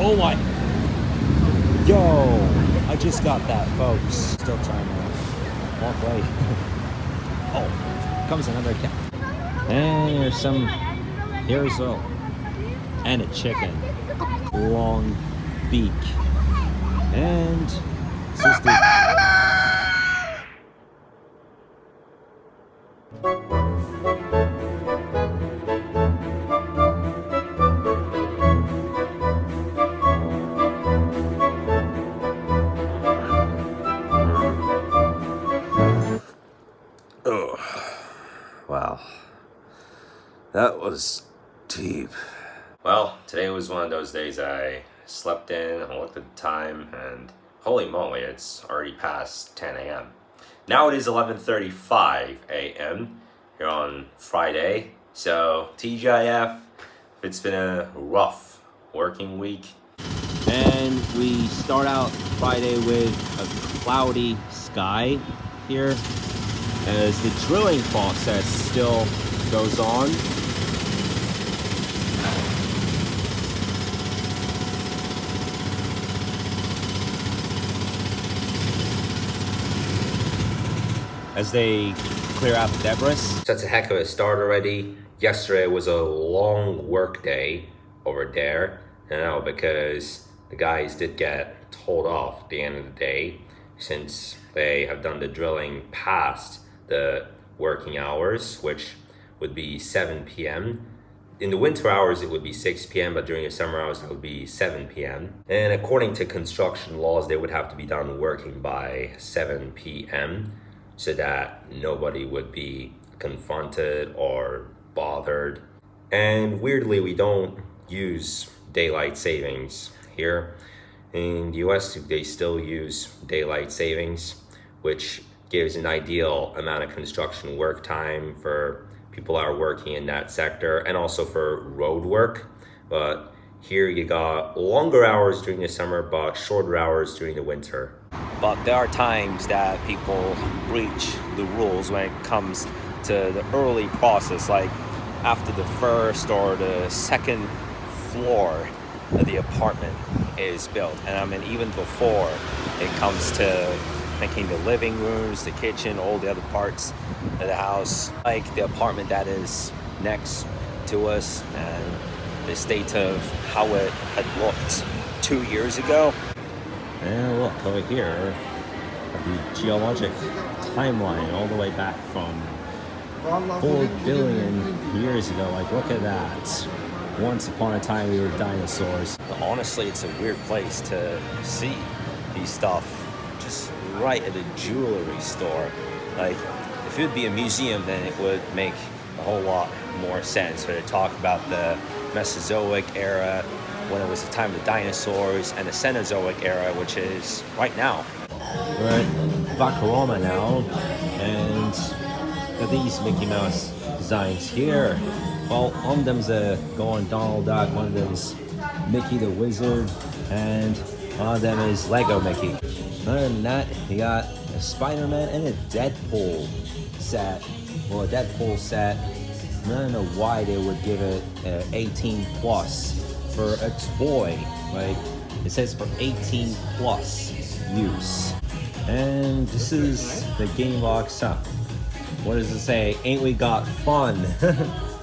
Oh my. Yo, I just got that, folks. Still trying to walk away. Oh, comes another cat. And there's some here as well. And a chicken. Long beak. And this is the Wow, that was deep. Well, today was one of those days I slept in, I looked at the time, and holy moly, it's already past 10 a.m. Now it is 11:35 a.m. here on Friday. So TGIF, it's been a rough working week. And we start out Friday with a cloudy sky here as the drilling process still goes on. As they clear out the debris. That's a heck of a start already. Yesterday was a long work day over there. Because the guys did get told off at the end of the day since they have done the drilling past the working hours, which would be 7 p.m. In the winter hours, it would be 6 p.m., but during the summer hours, it would be 7 p.m. And according to construction laws, they would have to be done working by 7 p.m. so that nobody would be confronted or bothered. And weirdly, we don't use daylight savings here. In the US, they still use daylight savings, which gives an ideal amount of construction work time for people that are working in that sector and also for road work. But here you got longer hours during the summer, but shorter hours during the winter. But there are times that people breach the rules when it comes to the early process, like after the first or the second floor of the apartment is built. And I mean, even before it comes to making the living rooms, the kitchen, all the other parts of the house, like the apartment that is next to us and the state of how it had looked 2 years ago. And look over here, the geologic timeline all the way back from 4 billion years ago. Like, look at that. Once upon a time we were dinosaurs. But honestly, it's a weird place to see these stuff just right at a jewelry store. Like, if it would be a museum, then it would make a whole lot more sense to talk about the Mesozoic era, when it was the time of the dinosaurs, and the Cenozoic era, which is right now. We're at Vacaroma now, and got these Mickey Mouse designs here. Well, one of them's a going Donald Duck, one of them's Mickey the Wizard, and one of them is Lego Mickey. Other than that, you got a Spider-Man and a Deadpool set. Well, a Deadpool set, I don't know why they would give it 18 plus for a toy. Like, it says for 18 plus use. And this is the game box. What does it say? Ain't we got fun?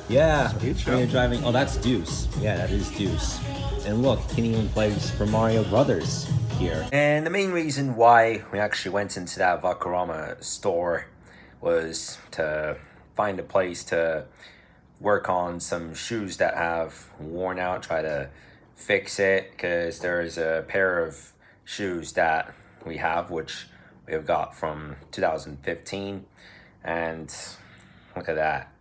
Yeah, when you're driving. Oh, that's Deuce. Yeah, that is Deuce. And look, you can even play Super Mario Brothers here. And the main reason why we actually went into that Vacaroma store was to find a place to work on some shoes that have worn out, try to fix it, because there's a pair of shoes that we have, which we have got from 2015, and look at that.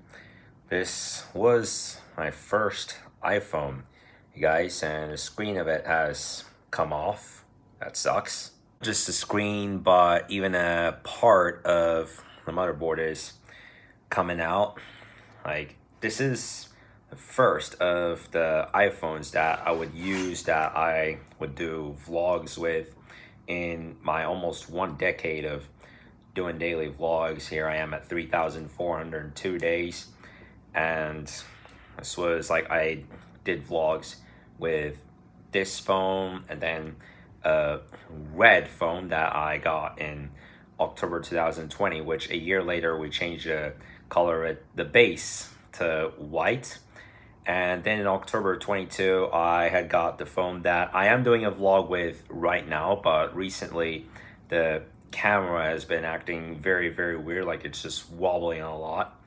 This was my first iPhone, you guys, and the screen of it has come off. That sucks. Just the screen, but even a part of the motherboard is coming out. Like, this is the first of the iPhones that I would use, that I would do vlogs with in my almost 1 decade of doing daily vlogs. Here I am at 3,402 days. And this was like, I did vlogs with this phone and then a red phone that I got in October 2020, which a year later we changed the color at the base to white. And then in October 22, I had got the phone that I am doing a vlog with right now, but recently the camera has been acting very, very weird, like it's just wobbling a lot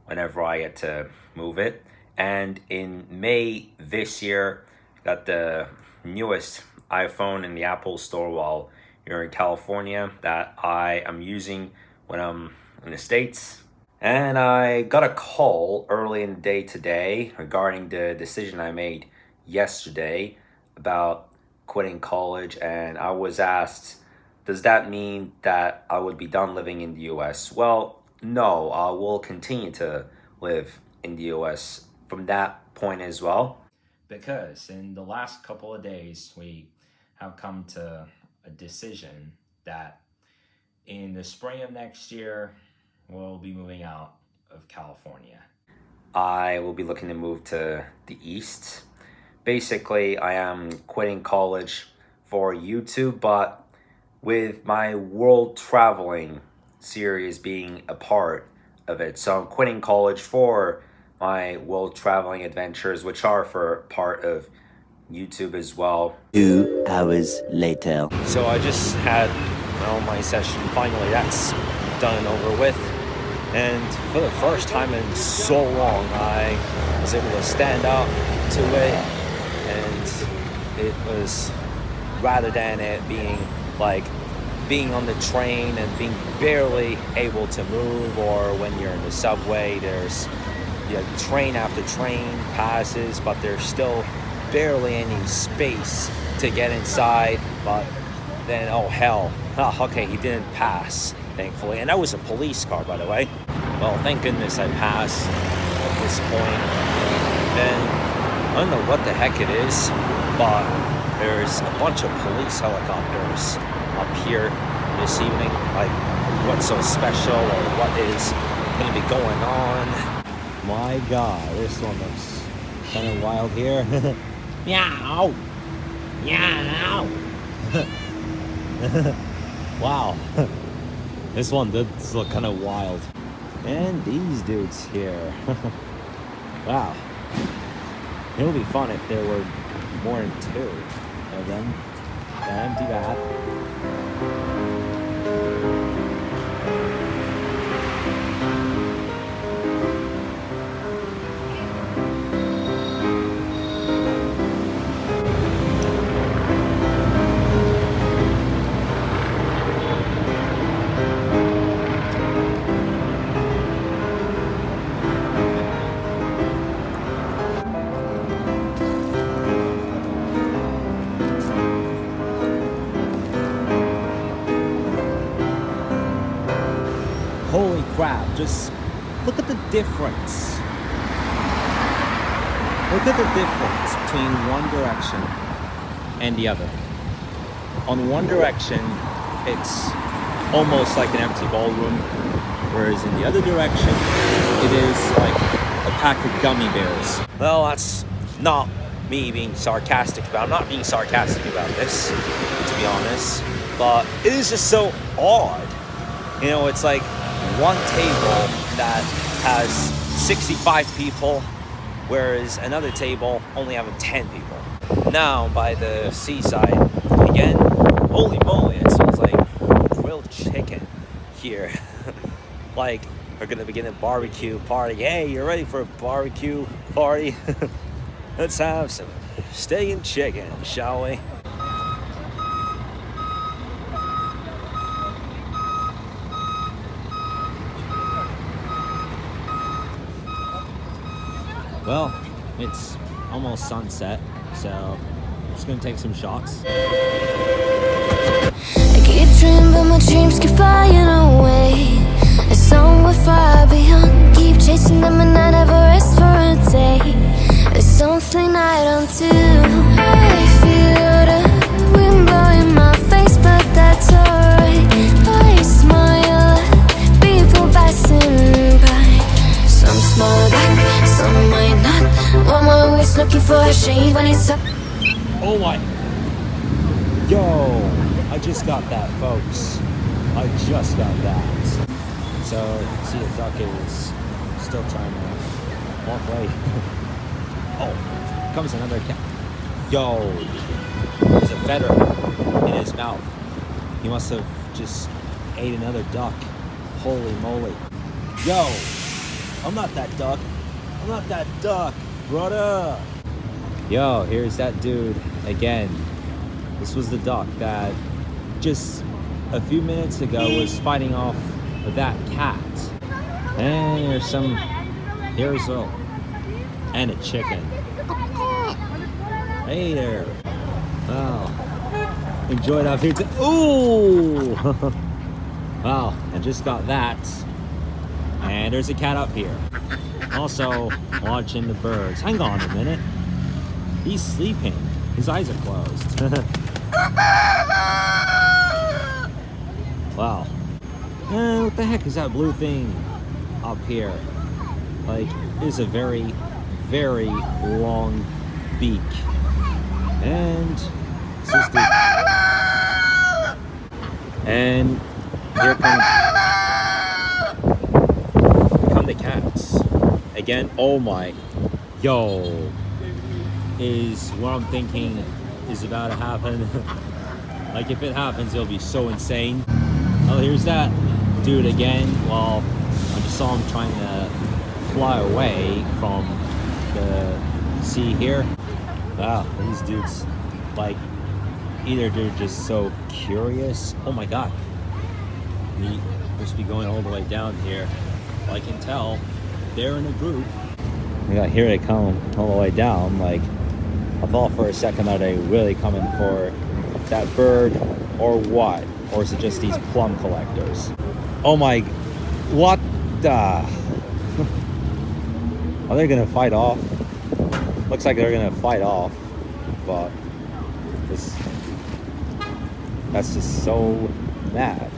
whenever I get to move it. And in May this year, got the newest iPhone in the Apple Store while you're in California that I am using when I'm in the States. And I got a call early in the day today regarding the decision I made yesterday about quitting college, and I was asked, does that mean that I would be done living in the US? Well, no, I will continue to live in the US from that point as well. Because in the last couple of days, we have come to a decision that in the spring of next year, we'll be moving out of California. I will be looking to move to the East. Basically, I am quitting college for YouTube, but with my world traveling series being a part of it. So I'm quitting college for my world traveling adventures, which are for part of YouTube as well. 2 hours later. So I just had my session. Finally, that's done and over with. And for the first time in so long, I was able to stand up to it. And it was, rather than it being like being on the train and being barely able to move, or when you're in the subway, there's train after train passes, but there's still barely any space to get inside. But then, oh hell, okay, he didn't pass, thankfully. And that was a police car, by the way. Well, thank goodness I passed at this point. And I don't know what the heck it is, but there's a bunch of police helicopters up here this evening. Like, what's so special, or what is going to be going on? My God, this one looks kind of wild here. Meow! Meow! Wow. This one does look kind of wild. And these dudes here. Wow. It would be fun if there were more than 2 of them. An empty bath. Holy crap, just look at the difference. Look at the difference between one direction and the other. On one direction, it's almost like an empty ballroom, whereas in the other direction, it is like a pack of gummy bears. Well, that's not me being sarcastic about. I'm not being sarcastic about this, to be honest, but it is just so odd. You know, it's like one table that has 65 people, whereas another table only having 10 people. Now, by the seaside, again, holy moly, it smells like grilled chicken here. Like, we're gonna begin a barbecue party. Hey, you're ready for a barbecue party? Let's have some steak and chicken, shall we? Well, it's almost sunset, so I'm just gonna take some shots. I keep dreaming, but my dreams keep flying away. A song with far beyond. Keep chasing them and I never rest for a day. There's something I don't do. I feel the wind blowing my face, but that's alright. I smile at people passing by. Some smile back, some might not. One more always looking for a shade when it's up. Oh my! Yo! I just got that, folks. I just got that. So, see, the duck is still trying to walk away. Oh, here comes another cat. Yo! There's a feather in his mouth. He must have just ate another duck. Holy moly. Yo! I'm not that duck. I'm not that duck, brother. Yo, here's that dude again. This was the duck that just a few minutes ago was fighting off that cat. And here's and a chicken. Hey there. Wow. Enjoyed up here too. Ooh! Wow, I just got that. And there's a cat up here. Also watching the birds. Hang on a minute. He's sleeping. His eyes are closed. Wow. What the heck is that blue thing up here? Like, it's a very, very long beak. And it's just and here come the cats. Again, oh my. Yo. Is what I'm thinking is about to happen. Like, if it happens, it'll be so insane. Oh, here's that dude again. Well, I just saw him trying to fly away from the sea here. Wow, these dudes, like, either they're just so curious. Oh my god. He must be going all the way down here. Well, I can tell they're in a group. Yeah, here they come all the way down. Like, I thought for a second that they really coming for that bird or what? Or is it just these plum collectors? Oh my, what the? Are they gonna fight off? Looks like they're gonna fight off, but that's just so mad.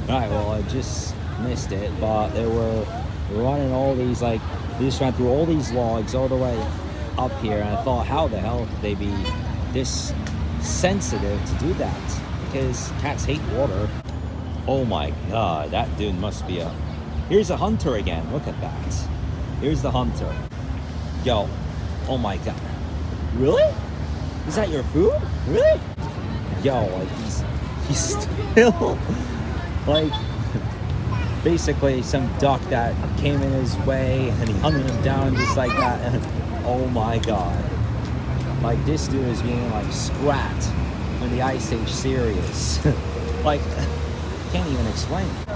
Alright, well, I just missed it, but they were running all these, like, they just ran through all these logs all the way up here, and I thought, how the hell could they be this sensitive to do that? Because cats hate water. Oh my god, that dude must be a... Here's a hunter again, look at that. Here's the hunter. Yo, oh my god. Really? Is that your food? Really? Yo, like, he's still... like, basically some duck that came in his way and he hunted him down just like that. And oh my god. Like, this dude is being like Scrat in the Ice Age series. Like, can't even explain it.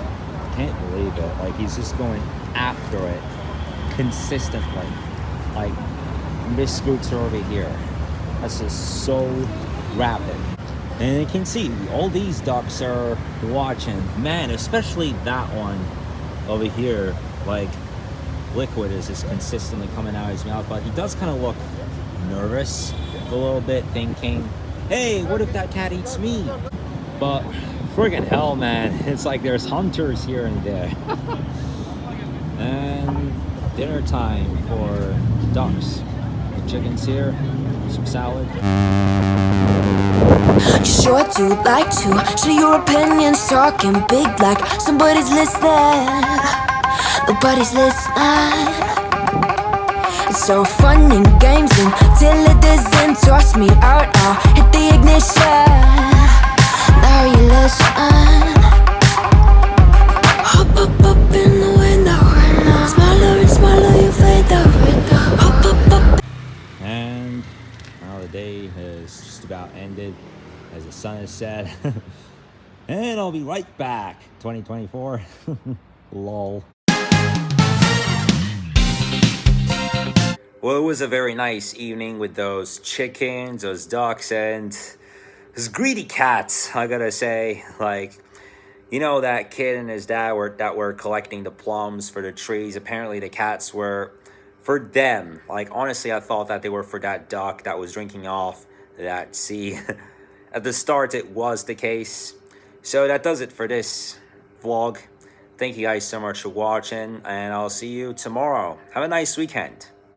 Can't believe it. Like, he's just going after it consistently. Like, this scooter over here. That's just so rapid. And you can see all these ducks are watching. Man, especially that one over here. Like, liquid is just consistently coming out of his mouth. But he does kind of look nervous a little bit, thinking, hey, what if that cat eats me? But friggin' hell, man. It's like there's hunters here and there. And dinner time for ducks. The chicken's here. Some salad. You sure do like to share your opinions, talking big like somebody's listening. Nobody's listening. It's so fun and games until it doesn't. Toss me out, I'll hit the ignition. Now you listen. Hop up in the window. Smaller and smaller you fade out. Hop up. And now the day has just about ended as the sun has set. And I'll be right back. 2024. Lol. Well, it was a very nice evening with those chickens, those ducks, and those greedy cats, I gotta say. Like, you know, that kid and his dad that were collecting the plums for the trees. Apparently the cats were for them. Like, honestly, I thought that they were for that duck that was drinking off that sea. At the start, it was the case. So that does it for this vlog. Thank you guys so much for watching, and I'll see you tomorrow. Have a nice weekend.